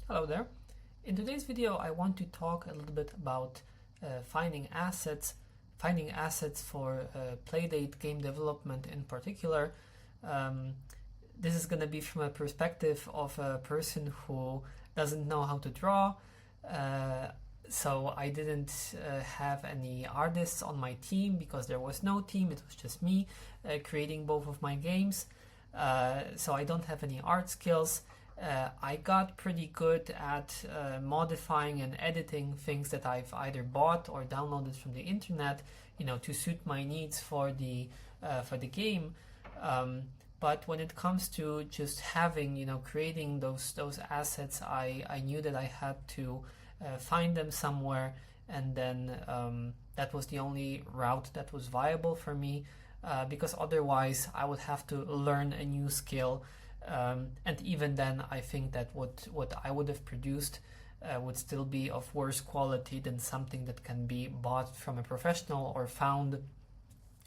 Hello there. In today's video I want to talk a little bit about finding assets for Playdate game development in particular. This is going to be from a perspective of a person who doesn't know how to draw, so I didn't have any artists on my team because there was no team, it was just me creating both of my games, so I don't have any art skills. I got pretty good at modifying and editing things that I've either bought or downloaded from the internet, to suit my needs for the game. But when it comes to just having, creating those assets, I knew that I had to find them somewhere, and then that was the only route that was viable for me, because otherwise I would have to learn a new skill. And even then, I think that what I would have produced would still be of worse quality than something that can be bought from a professional or found,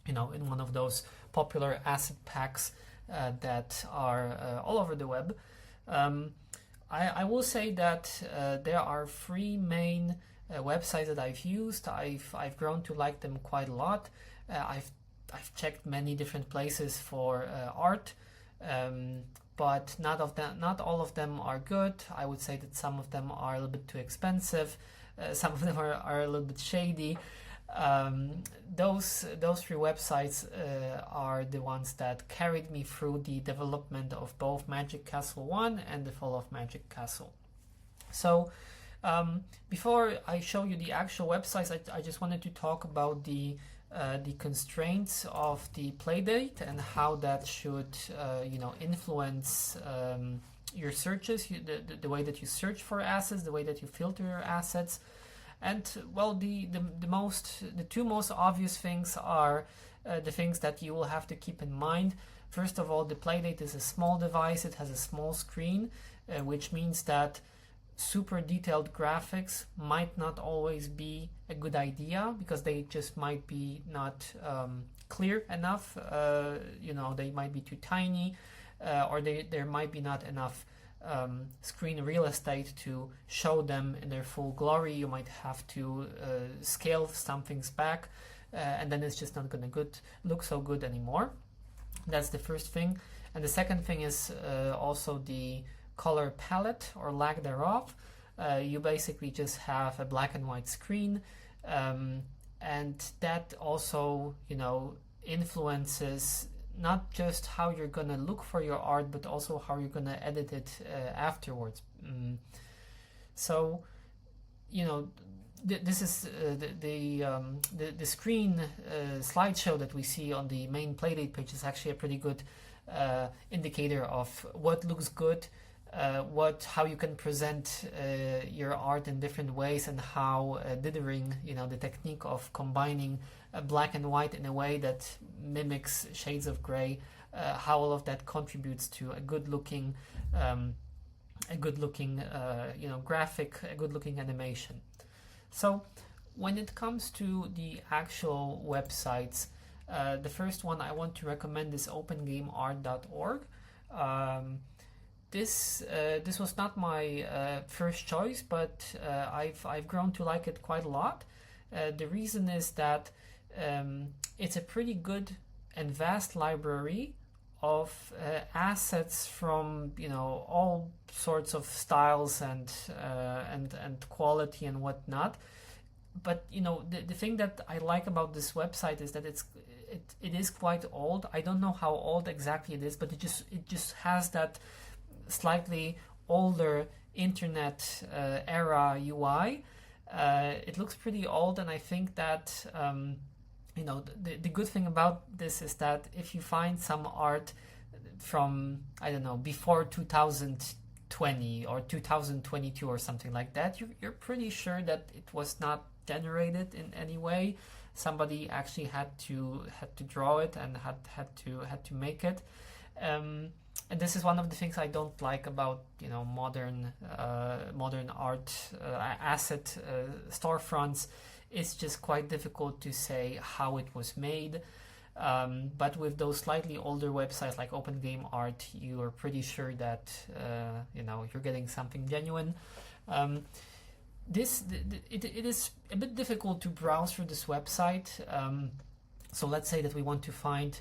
in one of those popular asset packs that are all over the web. I will say that there are three main websites that I've used. I've grown to like them quite a lot. I've checked many different places for art. But not all of them are good. I would say that some of them are a little bit too expensive. Some of them are a little bit shady. Those three websites are the ones that carried me through the development of both Magic Castle 1 and the Fall of Magic Castle. So before I show you the actual websites, I just wanted to talk about the constraints of the Playdate and how that should influence your searches, the way that you search for assets, the way that you filter your assets. And well, the two most obvious things are the things that you will have to keep in mind. First of all, the Playdate is a small device. It has a small screen, which means that super detailed graphics might not always be a good idea because they just might be not clear enough. They might be too tiny, or there might be not enough screen real estate to show them in their full glory. You might have to scale some things back, and then it's just not going to look so good anymore. That's the first thing. And the second thing is also the color palette or lack thereof. You basically just have a black and white screen, and that also influences not just how you're gonna look for your art, but also how you're gonna edit it afterwards. So this is the screen slideshow that we see on the main Playdate page is actually a pretty good indicator of what looks good, how you can present your art in different ways, and how dithering, the technique of combining black and white in a way that mimics shades of gray, how all of that contributes to a good looking graphic, a good looking animation. So when it comes to the actual websites, the first one I want to recommend is opengameart.org. This was not my first choice, but I've grown to like it quite a lot. The reason is that it's a pretty good and vast library of assets from all sorts of styles and quality and whatnot. But the thing that I like about this website is that it is quite old. I don't know how old exactly it is, but it just has that slightly older internet era UI. It looks pretty old, and I think that the good thing about this is that if you find some art from, I don't know, before 2020 or 2022 or something like that, you're pretty sure that it was not generated in any way. Somebody actually had to draw it and had to make it. And this is one of the things I don't like about modern art asset storefronts. It's just quite difficult to say how it was made. But with those slightly older websites like Open Game Art, you are pretty sure that you're getting something genuine. It is a bit difficult to browse through this website. So let's say that we want to find,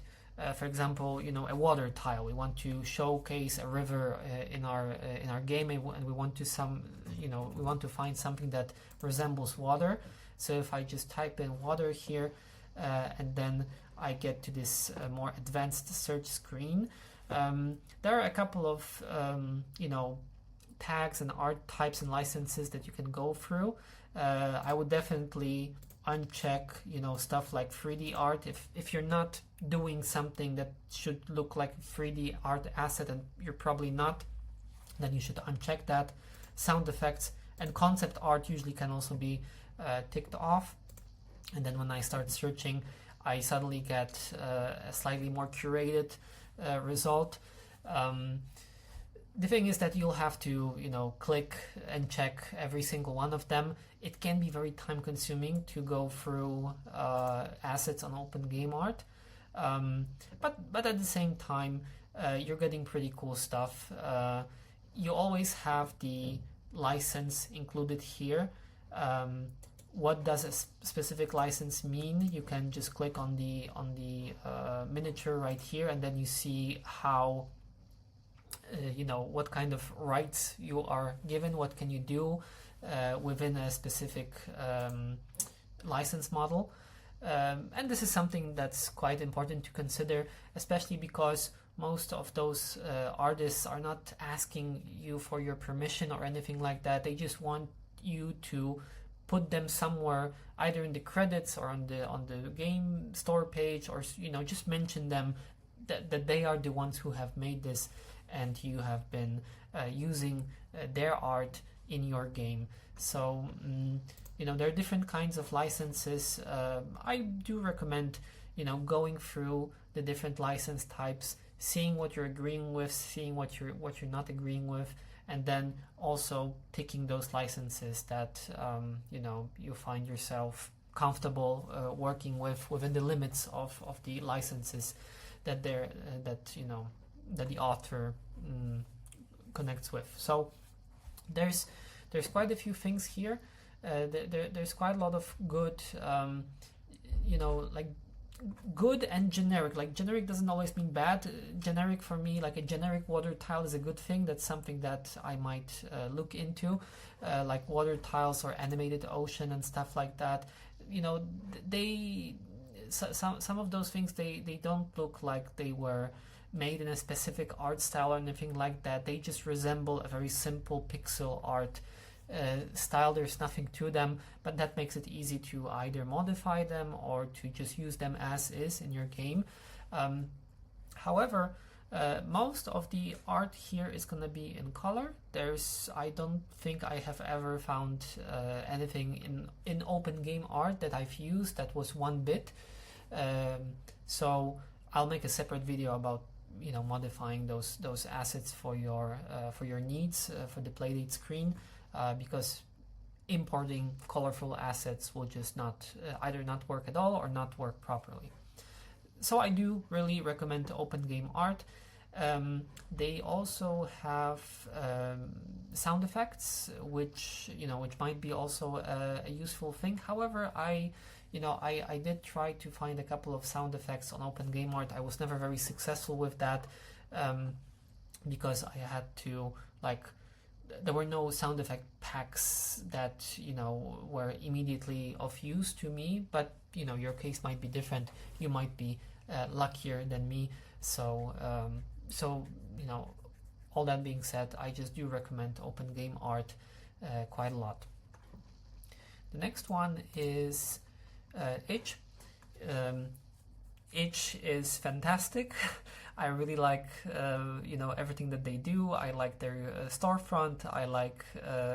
for example, a water tile. We want to showcase a river in our game, and we want to find something that resembles water. So if I just type in water here, and then I get to this more advanced search screen, there are a couple of tags and art types and licenses that you can go through. I would definitely uncheck stuff like 3D art. If you're not doing something that should look like a 3D art asset, and you're probably not, then you should uncheck that. Sound effects and concept art usually can also be ticked off. And then when I start searching, I suddenly get a slightly more curated result. The thing is that you'll have to, click and check every single one of them. It can be very time consuming to go through assets on Open Game Art. But at the same time, you're getting pretty cool stuff. You always have the license included here. What does a specific license mean? You can just click on the miniature right here, and then you see how what kind of rights you are given, what can you do within a specific license model. And this is something that's quite important to consider, especially because most of those artists are not asking you for your permission or anything like that. They just want you to put them somewhere, either in the credits or on the game store page, or just mention them that they are the ones who have made this, and you have been using their art in your game. So there are different kinds of licenses. I do recommend going through the different license types, seeing what you're agreeing with, seeing what you're not agreeing with, and then also picking those licenses that you find yourself comfortable working with within the limits of the licenses that that the author connects with. So there's quite a few things here. There's quite a lot of good, like good and generic. Like generic doesn't always mean bad. Generic for me, like a generic water tile is a good thing. That's something that I might look into, like water tiles or animated ocean and stuff like that. Some of those things they don't look like they were made in a specific art style or anything like that. They just resemble a very simple pixel art style. There's nothing to them, but that makes it easy to either modify them or to just use them as is in your game. However, most of the art here is going to be in color. I don't think I have ever found anything in Open Game Art that I've used that was 1-bit. So I'll make a separate video about modifying those assets for your needs for the Playdate screen, because importing colorful assets will just not either not work at all or not work properly. So I do really recommend Open Game Art. They also have sound effects, which might be also a useful thing. However, I did try to find a couple of sound effects on Open Game Art. I was never very successful with that, because I had to there were no sound effect packs that were immediately of use to me. But your case might be different. You might be luckier than me. So all that being said, I just do recommend Open Game Art quite a lot. The next one is Itch. Itch is fantastic. I really like everything that they do. I like their storefront. I like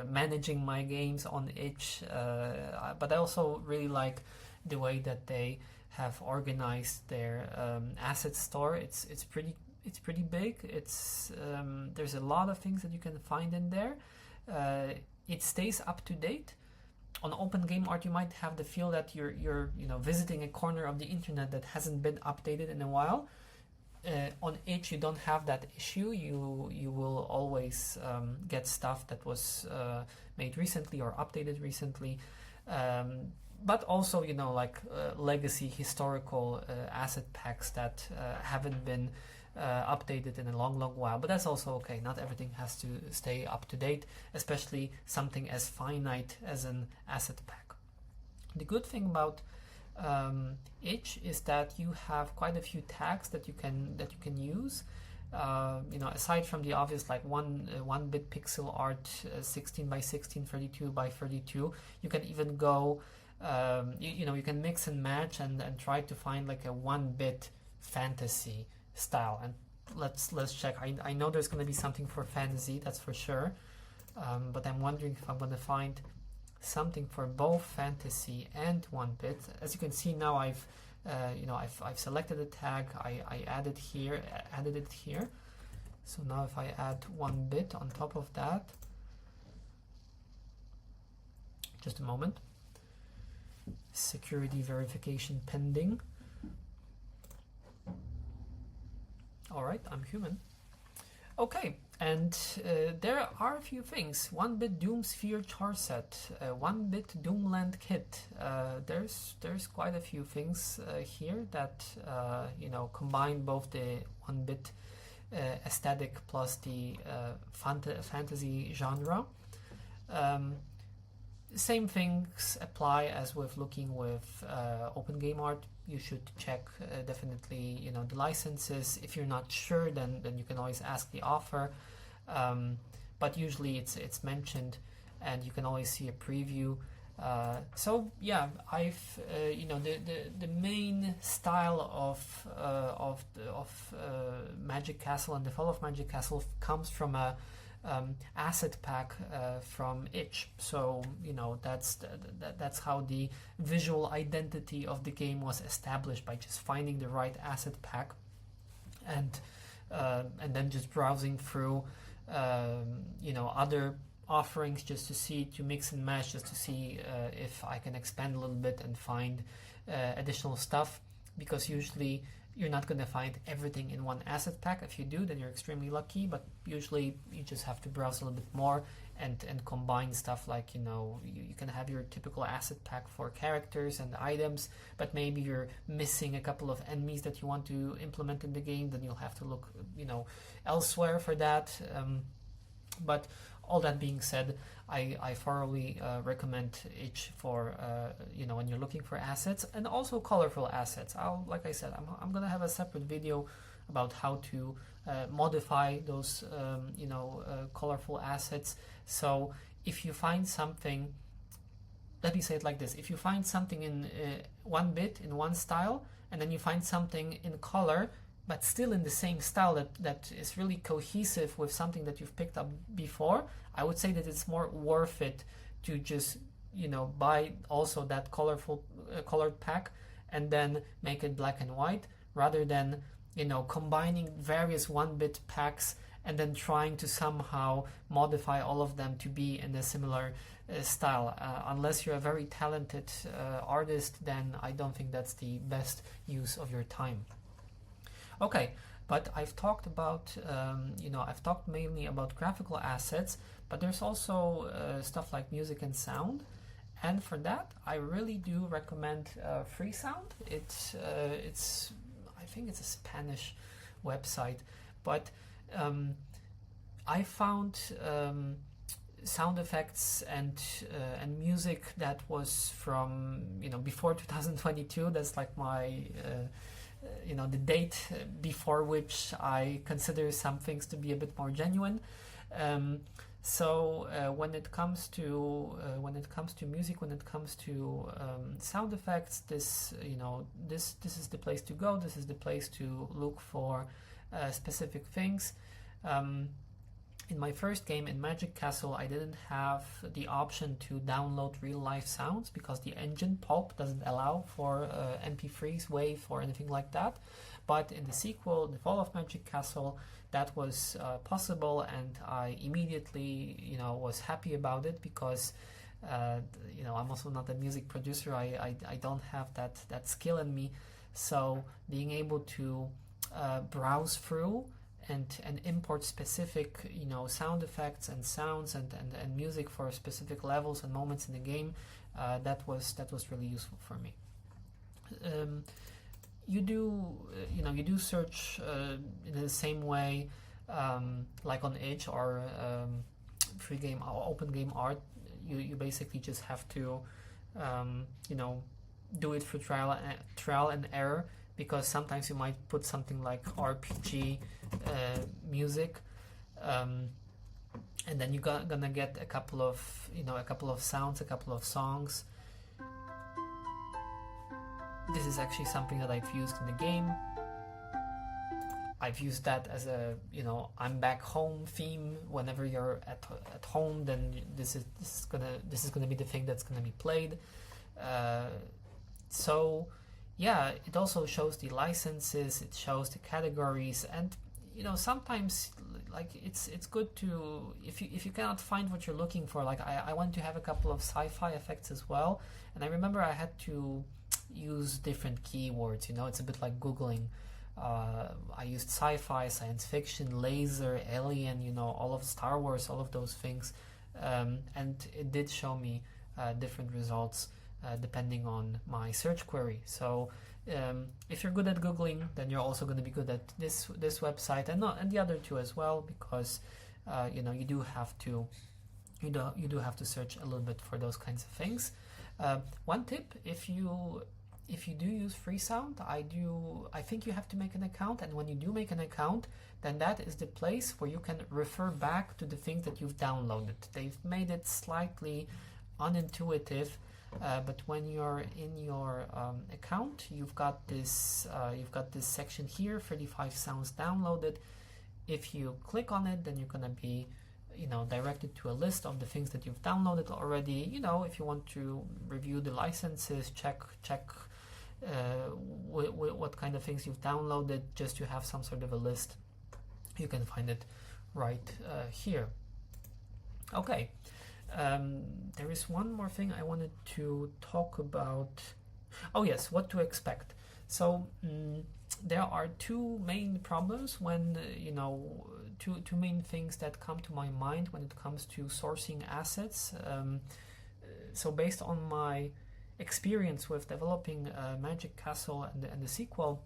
managing my games on Itch, but I also really like the way that they have organized their asset store. It's pretty big. There's a lot of things that you can find in there. It stays up to date. on open game art, you might have the feel that you're visiting a corner of the internet that hasn't been updated in a while. On itch, you don't have that issue. You will always get stuff that was made recently or updated recently. But also, legacy historical asset packs that haven't been updated in a long while. But that's also okay. Not everything has to stay up to date, especially something as finite as an asset pack. The good thing about itch is that you have quite a few tags that you can use. Aside from the obvious like one bit pixel art, 16 by 16, 32 by 32, you can even go. You can mix and match and try to find like a 1-bit fantasy style. And let's check. I know there's going to be something for fantasy, that's for sure. But I'm wondering if I'm going to find something for both fantasy and 1-bit. As you can see now, I've selected a tag. I added it here. So now if I add 1-bit on top of that, just a moment. Security verification pending. All right, I'm human. Okay, and there are a few things. 1-bit Doom Sphere char set, 1-bit Doomland kit. There's quite a few things here that combine both the 1-bit aesthetic plus the fantasy genre. Same things apply as with looking with open game art. You should check definitely the licenses. If you're not sure, then you can always ask the author. But usually it's mentioned, and you can always see a preview. So yeah, I've the main style of Magic Castle and the Fall of Magic Castle comes from a asset pack from itch. So that's how the visual identity of the game was established, by just finding the right asset pack and then just browsing through other offerings just to mix and match, just to see if I can expand a little bit and find additional stuff, because usually you're not going to find everything in one asset pack. If you do, then you're extremely lucky, but usually you just have to browse a little bit more and combine stuff. Like you can have your typical asset pack for characters and items, but maybe you're missing a couple of enemies that you want to implement in the game, then you'll have to look elsewhere for that. But all that being said, I thoroughly recommend itch for when you're looking for assets, and also colorful assets. Like I said, I'm gonna have a separate video about how to modify those colorful assets. So if you find something, let me say it like this: if you find something in 1-bit in one style, and then you find something in color but still in the same style that is really cohesive with something that you've picked up before, I would say that it's more worth it to just buy also that colored pack and then make it black and white, rather than combining various 1-bit packs and then trying to somehow modify all of them to be in a similar style. Unless you're a very talented artist, then I don't think that's the best use of your time. Okay, but I've talked about, I've talked mainly about graphical assets, but there's also stuff like music and sound. And for that, I really do recommend Freesound. It's I think it's a Spanish website, but I found sound effects and music that was from before 2022. That's like my the date before which I consider some things to be a bit more genuine. So when it comes to music, when it comes to sound effects, this is the place to go. This is the place to look for specific things. In my first game in Magic Castle, I didn't have the option to download real-life sounds because the engine Pulp doesn't allow for MP3s, WAV, or anything like that. But in the sequel, The Fall of Magic Castle, that was possible, and I immediately, was happy about it because You know, I'm also not a music producer. I don't have that skill in me. So being able to browse through and import specific, you know, sound effects and sounds and music for specific levels and moments in the game, that was really useful for me. You do search in the same way, like on Edge or free game or open game art. You basically just have to you know, do it through trial and error, because sometimes you might put something like RPG music, and then you're gonna get a couple of sounds, a couple of songs. This is actually something that I've used in the game. I've used that as a, you know, I'm back home theme. Whenever you're at home, then this is gonna be the thing that's gonna be played. So yeah, it also shows the licenses, it shows the categories, and you know, sometimes like it's good to, if you cannot find what you're looking for, like I want to have a couple of sci-fi effects as well, and I remember I had to use different keywords. You know, it's a bit like Googling. I used sci-fi, science fiction, laser, alien, you know, all of Star Wars, all of those things, and it did show me different results depending on my search query. So if you're good at Googling, then you're also going to be good at this website and the other two as well, because you know, you do have to search a little bit for those kinds of things. One tip, if you do use Freesound, I think you have to make an account, and when you do make an account, then that is the place where you can refer back to the things that you've downloaded. They've made it slightly unintuitive, but when you're in your account, you've got this section here, 35 sounds downloaded. If you click on it, then you're gonna be, you know, directed to a list of the things that you've downloaded already. You know, if you want to review the licenses, check what kind of things you've downloaded, just to have some sort of a list, you can find it right here. Okay, there is one more thing I wanted to talk about. Oh yes, what to expect. So there are two main problems when you know, two main things that come to my mind when it comes to sourcing assets. So based on my experience with developing Magic Castle and the sequel,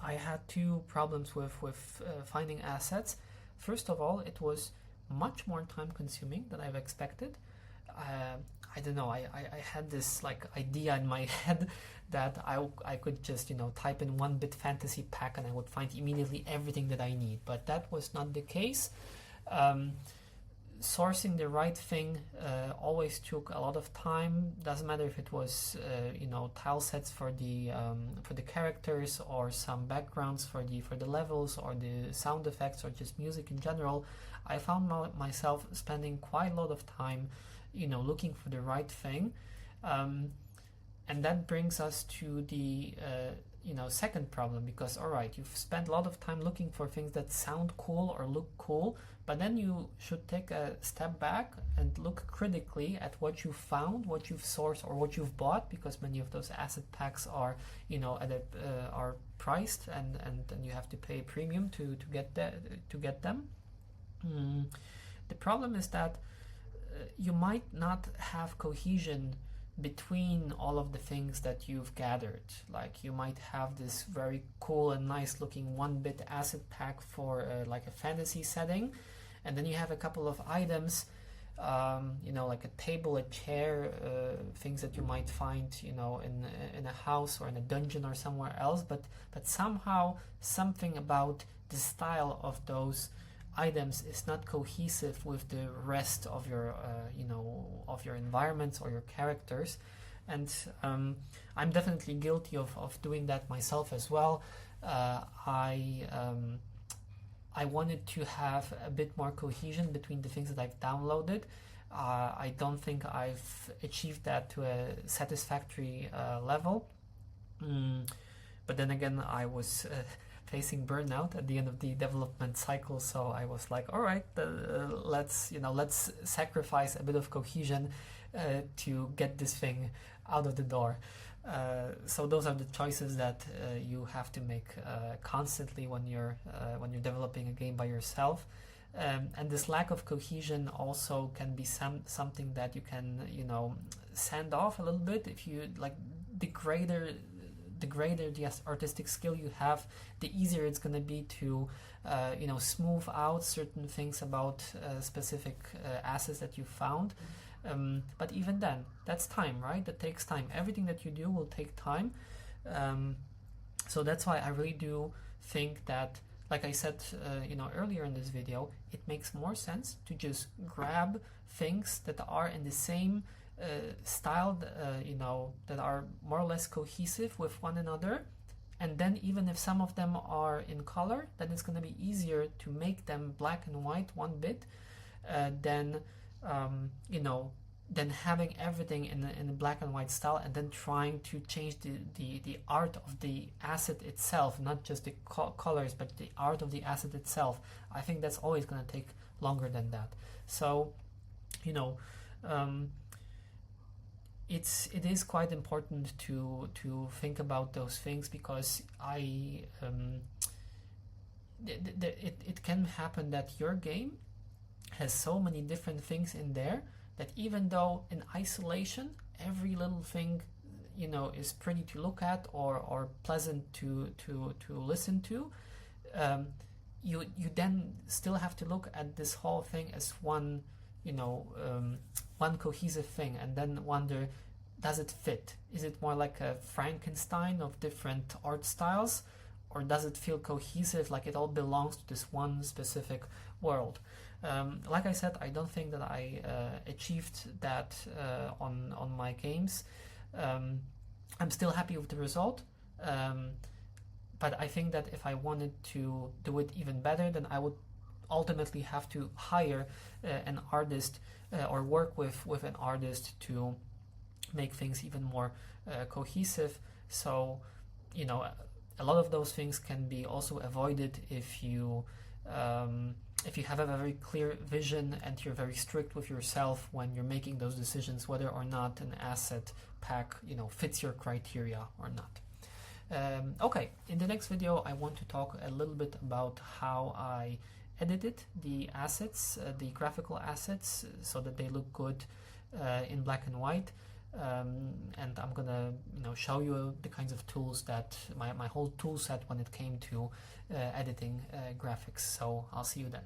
I had two problems with finding assets. First of all, it was much more time consuming than I've expected. I don't know, I had this like idea in my head that I could just, you know, type in 1-bit fantasy pack and I would find immediately everything that I need, but that was not the case. Sourcing the right thing always took a lot of time. Doesn't matter if it was you know, tile sets for the characters, or some backgrounds for the levels, or the sound effects, or just music in general. I found myself spending quite a lot of time, you know, looking for the right thing, and that brings us to the you know, second problem, because all right, you've spent a lot of time looking for things that sound cool or look cool, but then you should take a step back and look critically at what you found, what you've sourced, or what you've bought, because many of those asset packs are, you know, are priced, and you have to pay a premium to get them. The problem is that you might not have cohesion between all of the things that you've gathered. Like, you might have this very cool and nice looking 1-bit asset pack for like a fantasy setting, and then you have a couple of items, you know, like a table, a chair, things that you might find, you know, in a house or in a dungeon or somewhere else, but somehow something about the style of those items is not cohesive with the rest of your you know, of your environments or your characters. And I'm definitely guilty of doing that myself as well. I wanted to have a bit more cohesion between the things that I've downloaded. I don't think I've achieved that to a satisfactory level, but then again, I was facing burnout at the end of the development cycle, so I was like, all right, let's sacrifice a bit of cohesion to get this thing out of the door. So those are the choices that you have to make constantly when you're developing a game by yourself. And this lack of cohesion also can be something that you can, sand off a little bit. If you like, the greater the artistic skill you have, the easier it's going to be to smooth out certain things about specific assets that you found. But even then, that's time, right? That takes time. Everything that you do will take time. So that's why I really do think that, like I said, earlier in this video, it makes more sense to just grab things that are in the same style, that are more or less cohesive with one another. And then even if some of them are in color, then it's going to be easier to make them black and white one bit than having everything in a black and white style and then trying to change the art of the asset itself, not just the colors, but the art of the asset itself. I think that's always going to take longer than that. So, it is quite important to think about those things, because it can happen that your game has so many different things in there that even though in isolation every little thing is pretty to look at or pleasant to listen to, you then still have to look at this whole thing as one one cohesive thing, and then wonder, does it fit? Is it more like a Frankenstein of different art styles, or does it feel cohesive, like it all belongs to this one specific world? Like I said, I don't think that I achieved that on my games. I'm still happy with the result, but I think that if I wanted to do it even better, then I would ultimately have to hire an artist or work with an artist to make things even more cohesive. So, a lot of those things can be also avoided if you have a very clear vision and you're very strict with yourself when you're making those decisions, whether or not an asset pack fits your criteria or not. Okay, in the next video I want to talk a little bit about how I edited the assets, the graphical assets, so that they look good in black and white. And I'm gonna show you the kinds of tools that my whole tool set when it came to editing graphics. So I'll see you then.